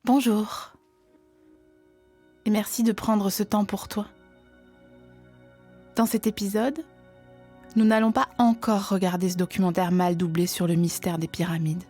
Bonjour et merci de prendre ce temps pour toi. Dans cet épisode, nous n'allons pas encore regarder ce documentaire mal doublé sur le mystère des pyramides.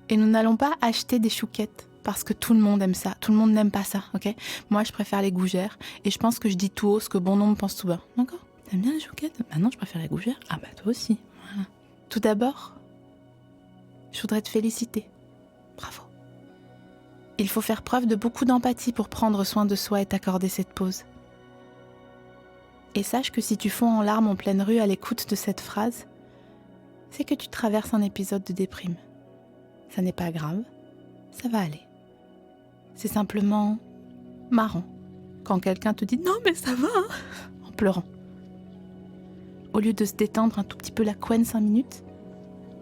Et nous n'allons pas acheter des chouquettes parce que tout le monde aime ça. Tout le monde n'aime pas ça, ok ? Moi, je préfère les gougères et je pense que je dis tout haut ce que bon nombre pense tout bas. D'accord ? T'aimes bien les chouquettes ? Bah non, je préfère les gougères. Ah bah toi aussi. Voilà. Tout d'abord, je voudrais te féliciter. Bravo. Il faut faire preuve de beaucoup d'empathie pour prendre soin de soi et t'accorder cette pause. Et sache que si tu fonds en larmes en pleine rue à l'écoute de cette phrase, c'est que tu traverses un épisode de déprime. Ça n'est pas grave, ça va aller. C'est simplement marrant quand quelqu'un te dit « Non mais ça va !» en pleurant. Au lieu de se détendre un tout petit peu la couenne 5 minutes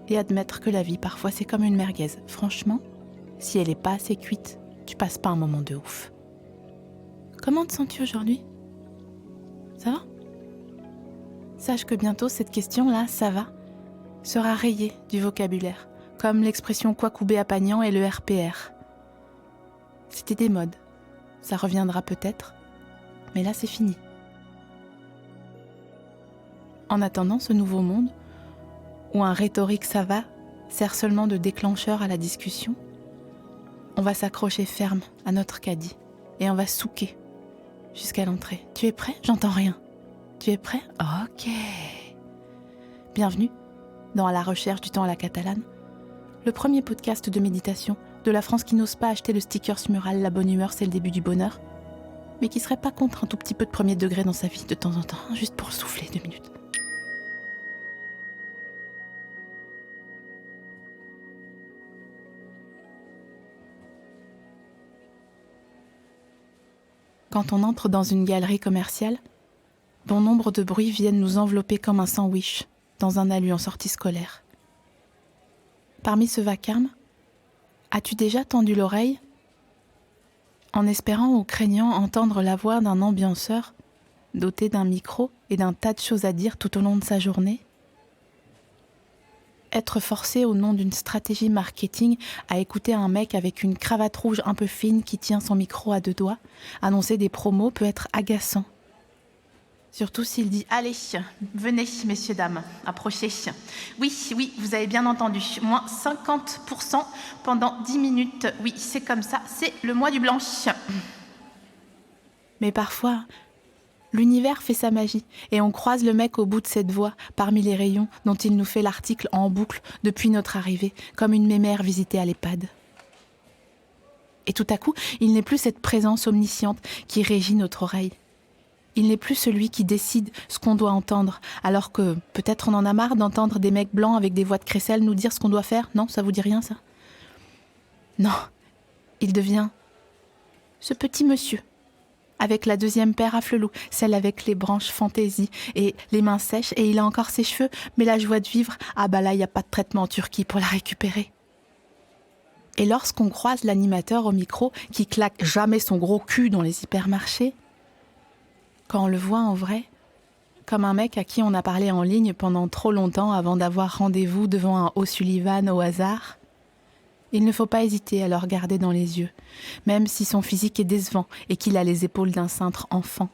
et admettre que la vie parfois c'est comme une merguez. Franchement, si elle n'est pas assez cuite, tu passes pas un moment de ouf. Comment te sens-tu aujourd'hui ? Ça va ? Sache que bientôt, cette question-là, ça va, sera rayée du vocabulaire, comme l'expression Kwakubé Apagnan et le RPR. C'était des modes. Ça reviendra peut-être, mais là, c'est fini. En attendant ce nouveau monde, où un rhétorique ça va sert seulement de déclencheur à la discussion, on va s'accrocher ferme à notre caddie et on va souquer jusqu'à l'entrée. Tu es prêt ? J'entends rien. Tu es prêt ? Ok. Bienvenue dans À la recherche du temps à la catalane, le premier podcast de méditation de la France qui n'ose pas acheter le sticker mural « La bonne humeur, c'est le début du bonheur », mais qui serait pas contre un tout petit peu de premier degré dans sa vie de temps en temps, juste pour souffler 2 minutes. Quand on entre dans une galerie commerciale, bon nombre de bruits viennent nous envelopper comme un sandwich dans un alu en sortie scolaire. Parmi ce vacarme, as-tu déjà tendu l'oreille en espérant ou craignant entendre la voix d'un ambianceur doté d'un micro et d'un tas de choses à dire tout au long de sa journée ? Être forcé au nom d'une stratégie marketing à écouter un mec avec une cravate rouge un peu fine qui tient son micro à 2 doigts annoncer des promos peut être agaçant. Surtout s'il dit « Allez, venez, messieurs, dames, approchez. Oui, vous avez bien entendu, moins 50% pendant 10 minutes. Oui, c'est comme ça, c'est le mois du blanche. » Mais parfois, l'univers fait sa magie et on croise le mec au bout de cette voie, parmi les rayons dont il nous fait l'article en boucle depuis notre arrivée, comme une mémère visitée à l'EHPAD. Et tout à coup, il n'est plus cette présence omnisciente qui régit notre oreille. Il n'est plus celui qui décide ce qu'on doit entendre, alors que peut-être on en a marre d'entendre des mecs blancs avec des voix de crécelle nous dire ce qu'on doit faire. Non, ça vous dit rien, ça ? Non, il devient ce petit monsieur, avec la 2e paire à flelou, celle avec les branches fantaisie et les mains sèches, et il a encore ses cheveux, mais la joie de vivre, ah bah là, il n'y a pas de traitement en Turquie pour la récupérer. Et lorsqu'on croise l'animateur au micro qui claque jamais son gros cul dans les hypermarchés, quand on le voit en vrai, comme un mec à qui on a parlé en ligne pendant trop longtemps avant d'avoir rendez-vous devant un O'Sullivan au hasard, il ne faut pas hésiter à le regarder dans les yeux, même si son physique est décevant et qu'il a les épaules d'un cintre enfant.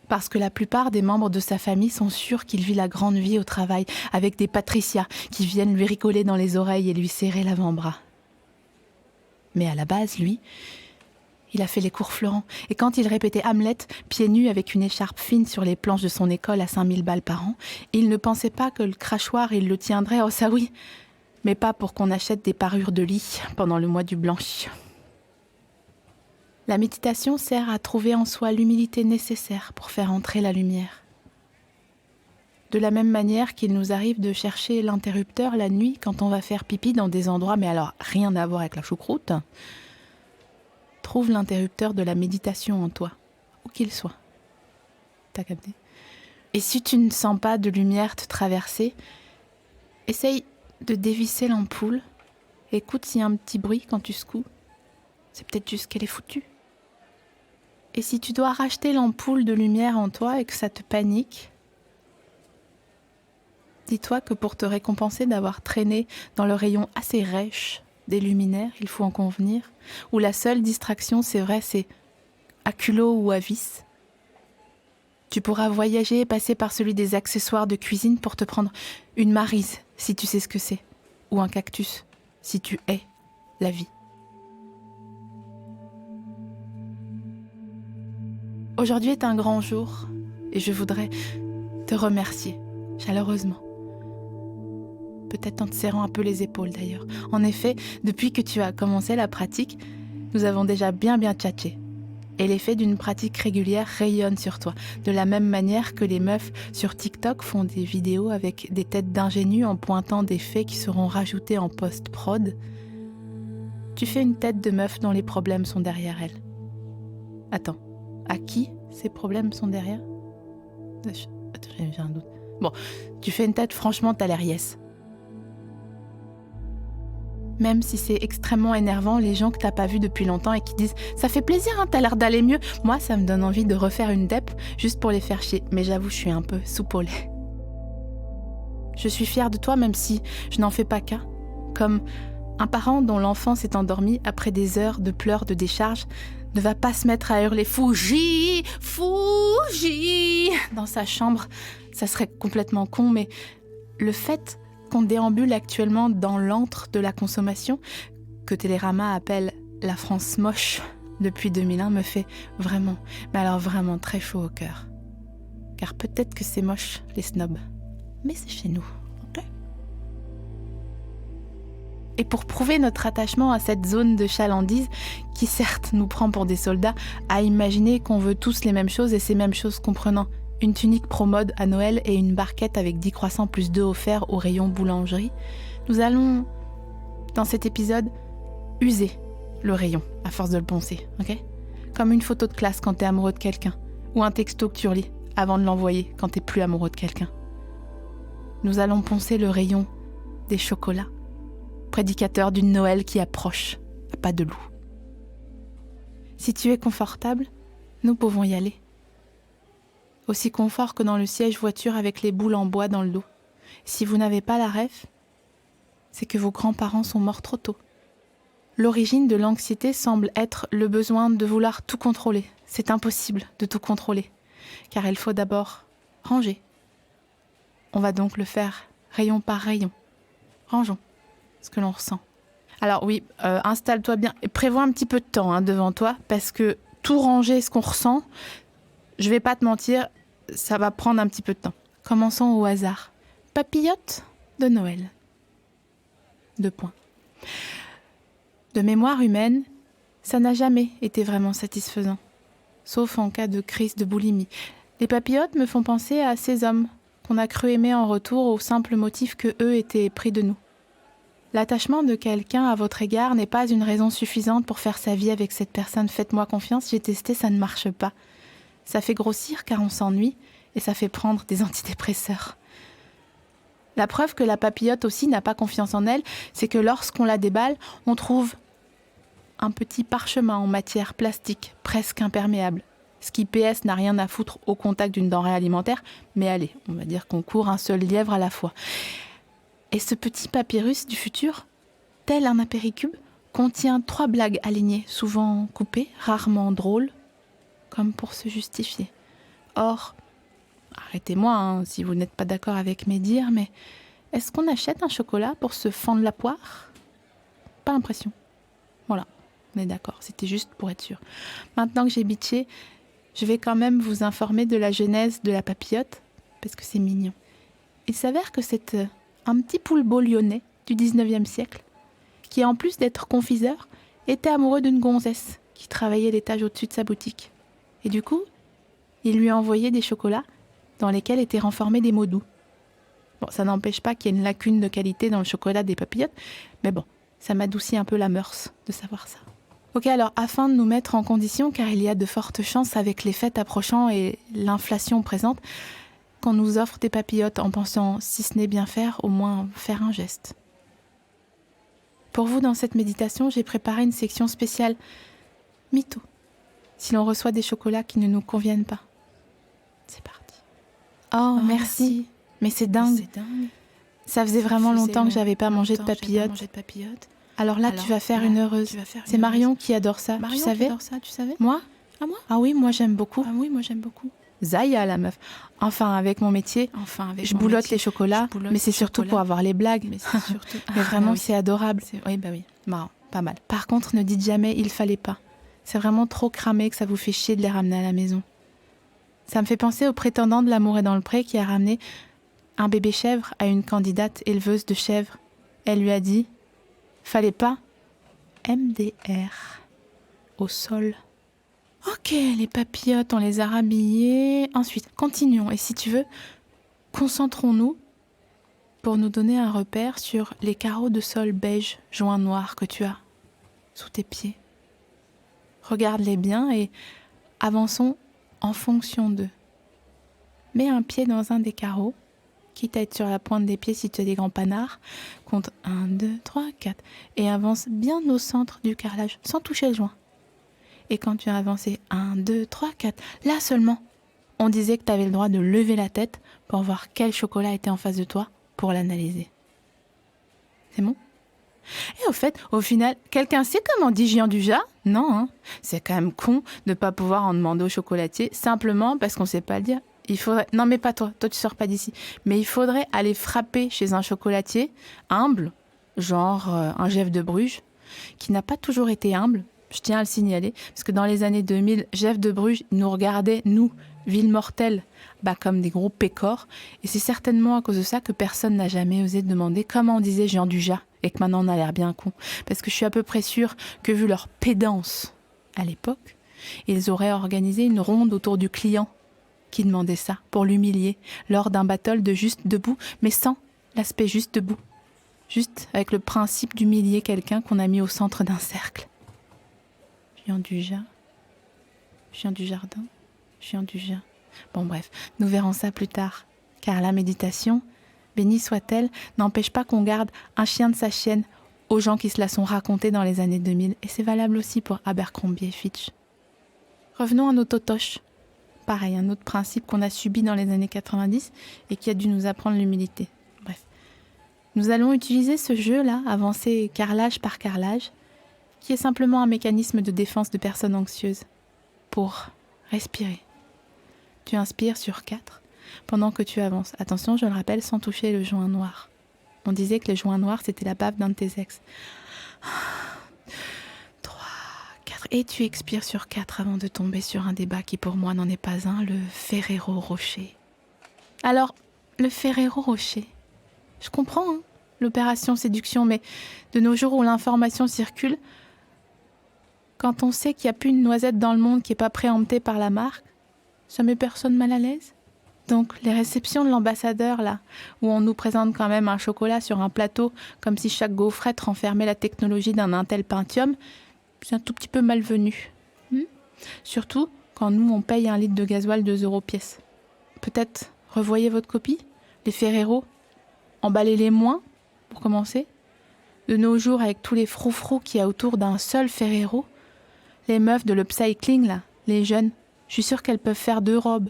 Parce que la plupart des membres de sa famille sont sûrs qu'il vit la grande vie au travail, avec des patricias qui viennent lui rigoler dans les oreilles et lui serrer l'avant-bras. Mais à la base, lui, il a fait les cours Florent, et quand il répétait Hamlet, pieds nus avec une écharpe fine sur les planches de son école à 5000 balles par an, il ne pensait pas que le crachoir, il le tiendrait, oh ça oui, mais pas pour qu'on achète des parures de lit pendant le mois du blanche. La méditation sert à trouver en soi l'humilité nécessaire pour faire entrer la lumière. De la même manière qu'il nous arrive de chercher l'interrupteur la nuit quand on va faire pipi dans des endroits, mais alors rien à voir avec la choucroute, trouve l'interrupteur de la méditation en toi, où qu'il soit. T'as capté ? Et si tu ne sens pas de lumière te traverser, essaye de dévisser l'ampoule. Écoute s'il y a un petit bruit quand tu secoues. C'est peut-être juste qu'elle est foutue. Et si tu dois racheter l'ampoule de lumière en toi et que ça te panique, dis-toi que pour te récompenser d'avoir traîné dans le rayon assez rêche des luminaires, il faut en convenir, où la seule distraction, c'est vrai, c'est à culot ou à vis. Tu pourras voyager et passer par celui des accessoires de cuisine pour te prendre une maryse, si tu sais ce que c'est, ou un cactus, si tu hais la vie. Aujourd'hui est un grand jour et je voudrais te remercier chaleureusement. Peut-être en te serrant un peu les épaules d'ailleurs. En effet, depuis que tu as commencé la pratique, nous avons déjà bien tchatché. Et l'effet d'une pratique régulière rayonne sur toi, de la même manière que les meufs sur TikTok font des vidéos avec des têtes d'ingénues en pointant des faits qui seront rajoutés en post-prod. Tu fais une tête de meuf dont les problèmes sont derrière elle. Attends, à qui ces problèmes sont derrière ? Attends, j'ai un doute. Bon, tu fais une tête, franchement, t'as l'air yes. Même si c'est extrêmement énervant, les gens que t'as pas vus depuis longtemps et qui disent « Ça fait plaisir, hein, t'as l'air d'aller mieux », moi, ça me donne envie de refaire une dep juste pour les faire chier. Mais j'avoue, je suis un peu soupe au lait. Je suis fière de toi, même si je n'en fais pas cas. Comme un parent dont l'enfant s'est endormi après des heures de pleurs de décharge ne va pas se mettre à hurler « Fougi, Fougi » dans sa chambre. Ça serait complètement con, mais le fait qu'on déambule actuellement dans l'antre de la consommation, que Télérama appelle la France moche depuis 2001, me fait vraiment, mais alors vraiment très chaud au cœur. Car peut-être que c'est moche, les snobs, mais c'est chez nous, ok ? Et pour prouver notre attachement à cette zone de chalandise, qui certes nous prend pour des soldats, à imaginer qu'on veut tous les mêmes choses et ces mêmes choses comprenant une tunique pro-mode à Noël et une barquette avec 10 croissants plus 2 offerts au rayon boulangerie, nous allons, dans cet épisode, user le rayon à force de le poncer, ok ? Comme une photo de classe quand t'es amoureux de quelqu'un, ou un texto que tu relis avant de l'envoyer quand t'es plus amoureux de quelqu'un. Nous allons poncer le rayon des chocolats, prédicateur d'une Noël qui approche, à pas de loup. Si tu es confortable, nous pouvons y aller. Aussi confort que dans le siège voiture avec les boules en bois dans le dos. Si vous n'avez pas la ref, c'est que vos grands-parents sont morts trop tôt. L'origine de l'anxiété semble être le besoin de vouloir tout contrôler. C'est impossible de tout contrôler, car il faut d'abord ranger. On va donc le faire rayon par rayon. Rangeons ce que l'on ressent. Alors oui, installe-toi bien et prévois un petit peu de temps devant toi, parce que tout ranger ce qu'on ressent, je vais pas te mentir, ça va prendre un petit peu de temps. Commençons au hasard. Papillote de Noël. 2 points. De mémoire humaine, ça n'a jamais été vraiment satisfaisant. Sauf en cas de crise de boulimie. Les papillotes me font penser à ces hommes qu'on a cru aimer en retour au simple motif que eux étaient pris de nous. L'attachement de quelqu'un à votre égard n'est pas une raison suffisante pour faire sa vie avec cette personne. Faites-moi confiance, j'ai testé, ça ne marche pas. Ça fait grossir car on s'ennuie et ça fait prendre des antidépresseurs. La preuve que la papillote aussi n'a pas confiance en elle, c'est que lorsqu'on la déballe, on trouve un petit parchemin en matière plastique, presque imperméable. Ce qui, PS, n'a rien à foutre au contact d'une denrée alimentaire, mais allez, on va dire qu'on court un seul lièvre à la fois. Et ce petit papyrus du futur, tel un apéricube, contient 3 blagues alignées, souvent coupées, rarement drôles, comme pour se justifier. Or, arrêtez-moi si vous n'êtes pas d'accord avec mes dires, mais est-ce qu'on achète un chocolat pour se fendre la poire ? Pas l'impression. Voilà, on est d'accord, c'était juste pour être sûr. Maintenant que j'ai bitché, je vais quand même vous informer de la genèse de la papillote, parce que c'est mignon. Il s'avère que c'est un petit poulpeau lyonnais du 19e siècle, qui en plus d'être confiseur, était amoureux d'une gonzesse qui travaillait l'étage au-dessus de sa boutique. Et du coup, il lui envoyait des chocolats dans lesquels étaient renformés des mots doux. Bon, ça n'empêche pas qu'il y ait une lacune de qualité dans le chocolat des papillotes, mais bon, ça m'adoucit un peu la mœurs de savoir ça. Ok, alors afin de nous mettre en condition, car il y a de fortes chances avec les fêtes approchant et l'inflation présente, qu'on nous offre des papillotes en pensant, si ce n'est bien faire, au moins faire un geste. Pour vous, dans cette méditation, j'ai préparé une section spéciale mytho. Si l'on reçoit des chocolats qui ne nous conviennent pas. C'est parti. Oh, merci. Mais c'est dingue. Ça faisait vraiment longtemps que j'avais pas mangé de papillotes. Alors là, tu vas faire une heureuse. C'est Marion qui adore ça. Tu savais ? Moi ? Ah, moi ? Ah oui, moi j'aime beaucoup. Ah oui, moi j'aime beaucoup. Zaya, la meuf. Enfin, avec mon métier, je boulotte les chocolats, mais c'est surtout pour avoir les blagues. Mais vraiment, c'est adorable. Oui, bah oui. Marrant, pas mal. Par contre, ne dites jamais « il fallait pas ». C'est vraiment trop cramé que ça vous fait chier de les ramener à la maison. Ça me fait penser au prétendant de L'amour est dans le pré qui a ramené un bébé chèvre à une candidate éleveuse de chèvres. Elle lui a dit « fallait pas MDR au sol ». Ok, les papillotes, on les a rhabillées. Ensuite, continuons. Et si tu veux, concentrons-nous pour nous donner un repère sur les carreaux de sol beige, joint noir que tu as sous tes pieds. Regarde-les bien et avançons en fonction d'eux. Mets un pied dans un des carreaux, quitte à être sur la pointe des pieds si tu as des grands panards. Compte 1, 2, 3, 4 et avance bien au centre du carrelage sans toucher le joint. Et quand tu as avancé 1, 2, 3, 4, là seulement, on disait que tu avais le droit de lever la tête pour voir quel chocolat était en face de toi pour l'analyser. C'est bon ? Et au fait, au final, quelqu'un sait comment on dit Jean Dujardin ? Non, hein ? C'est quand même con de ne pas pouvoir en demander au chocolatier simplement parce qu'on ne sait pas le dire. Il faudrait... Non mais pas toi tu sors pas d'ici. Mais il faudrait aller frapper chez un chocolatier humble, genre un Jeff de Bruges, qui n'a pas toujours été humble. Je tiens à le signaler, parce que dans les années 2000, Jeff de Bruges nous regardait, nous, ville mortelle, comme des gros pécores. Et c'est certainement à cause de ça que personne n'a jamais osé demander comment on disait Jean Dujardin, et que maintenant on a l'air bien con. Parce que je suis à peu près sûre que vu leur pédance à l'époque, ils auraient organisé une ronde autour du client qui demandait ça, pour l'humilier, lors d'un battle de juste debout, mais sans l'aspect juste debout. Juste avec le principe d'humilier quelqu'un qu'on a mis au centre d'un cercle. Jean Dujardin. Bon bref, nous verrons ça plus tard. Car la méditation, bénie soit-elle, n'empêche pas qu'on garde un chien de sa chienne aux gens qui se la sont racontés dans les années 2000. Et c'est valable aussi pour Abercrombie et Fitch. Revenons à nos totoches. Pareil, un autre principe qu'on a subi dans les années 90 et qui a dû nous apprendre l'humilité. Bref. Nous allons utiliser ce jeu-là, avancer carrelage par carrelage, qui est simplement un mécanisme de défense de personnes anxieuses, pour respirer. Tu inspires sur 4 pendant que tu avances. Attention, je le rappelle, sans toucher le joint noir. On disait que le joint noir, c'était la bave d'un de tes ex. 3, 4. Et tu expires sur 4 avant de tomber sur un débat qui pour moi n'en est pas un, le Ferrero Rocher. Alors, le Ferrero Rocher, je comprends, hein, l'opération séduction, mais de nos jours où l'information circule, quand on sait qu'il n'y a plus une noisette dans le monde qui n'est pas préemptée par la marque, ça met personne mal à l'aise. Donc les réceptions de l'ambassadeur, là, où on nous présente quand même un chocolat sur un plateau, comme si chaque gaufrette renfermait la technologie d'un Intel Pentium, c'est un tout petit peu malvenu. Surtout quand nous, on paye un litre de gasoil 2 € pièce. Peut-être revoyez votre copie, les Ferrero, emballez-les moins, pour commencer. De nos jours, avec tous les froufrous qu'il y a autour d'un seul Ferrero, les meufs de l'upcycling, là, les jeunes, je suis sûre qu'elles peuvent faire 2 robes.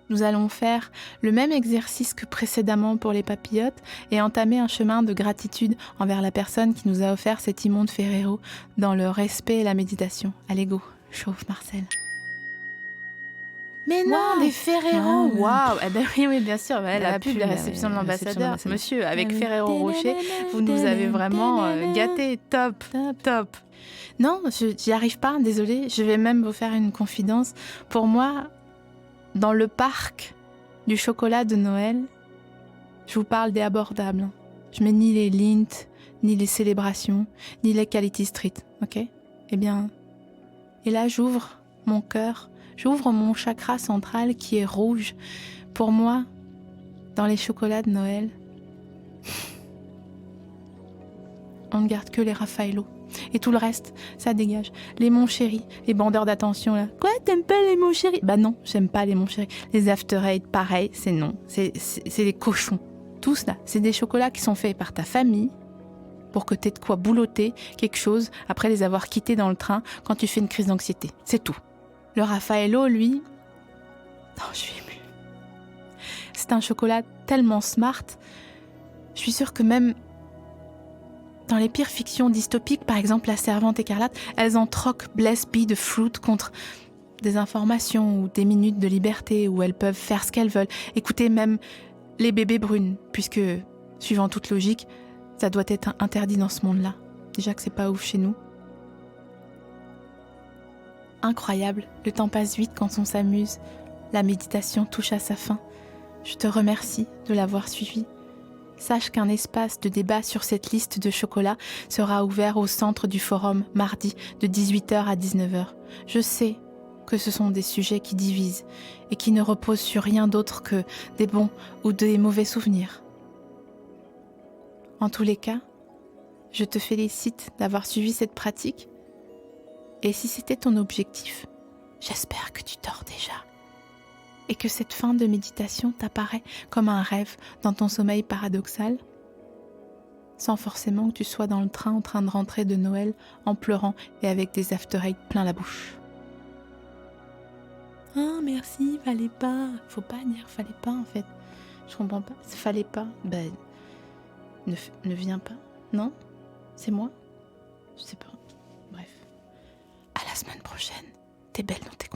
Nous allons faire le même exercice que précédemment pour les papillotes et entamer un chemin de gratitude envers la personne qui nous a offert cet immonde Ferrero dans le respect et la méditation. Allez go, chauffe Marcel. Mais non, des Ferrero, waouh. Eh ben oui, bien sûr, la pub de réception de l'ambassadeur. Monsieur, avec Ferrero Rocher, vous nous avez vraiment gâtés, top. Non, j'y arrive pas, désolée. Je vais même vous faire une confidence. Pour moi, dans le parc du chocolat de Noël, je vous parle des abordables. Je mets ni les Lindt, ni les célébrations, ni les Quality Street, ok ? Eh bien, et là j'ouvre mon cœur, j'ouvre mon chakra central qui est rouge. Pour moi, dans les chocolats de Noël, on ne garde que les Raffaello. Et tout le reste, ça dégage. Les Mon Chéri, les bandeurs d'attention là. Quoi, t'aimes pas les Mon Chéri ? Bah non, j'aime pas les Mon Chéri. Les After Eight, pareil, c'est non. C'est des cochons. Tous là, c'est des chocolats qui sont faits par ta famille pour que t'aies de quoi boulotter quelque chose après les avoir quittés dans le train quand tu fais une crise d'anxiété. C'est tout. Le Raffaello, lui... Oh, je suis émue. C'est un chocolat tellement smart Je suis sûre que même dans les pires fictions dystopiques, par exemple La Servante écarlate, elles en troquent Bless Be the Fruit contre des informations ou des minutes de liberté où elles peuvent faire ce qu'elles veulent, écouter même les bébés brunes, puisque, suivant toute logique, ça doit être interdit dans ce monde-là. Déjà que c'est pas ouf chez nous. Incroyable, le temps passe vite quand on s'amuse. La méditation touche à sa fin. Je te remercie de l'avoir suivi. Sache qu'un espace de débat sur cette liste de chocolat sera ouvert au centre du forum mardi de 18h à 19h. Je sais que ce sont des sujets qui divisent et qui ne reposent sur rien d'autre que des bons ou des mauvais souvenirs. En tous les cas, je te félicite d'avoir suivi cette pratique. Et si c'était ton objectif, j'espère que tu dors déjà. Et que cette fin de méditation t'apparaît comme un rêve dans ton sommeil paradoxal, sans forcément que tu sois dans le train en train de rentrer de Noël en pleurant et avec des after eight plein la bouche. Ah merci, fallait pas. Faut pas dire fallait pas en fait. Je comprends pas. Fallait pas. Ben, ne viens pas. Non? C'est moi? Je sais pas. Bref. À la semaine prochaine. T'es belle dans tes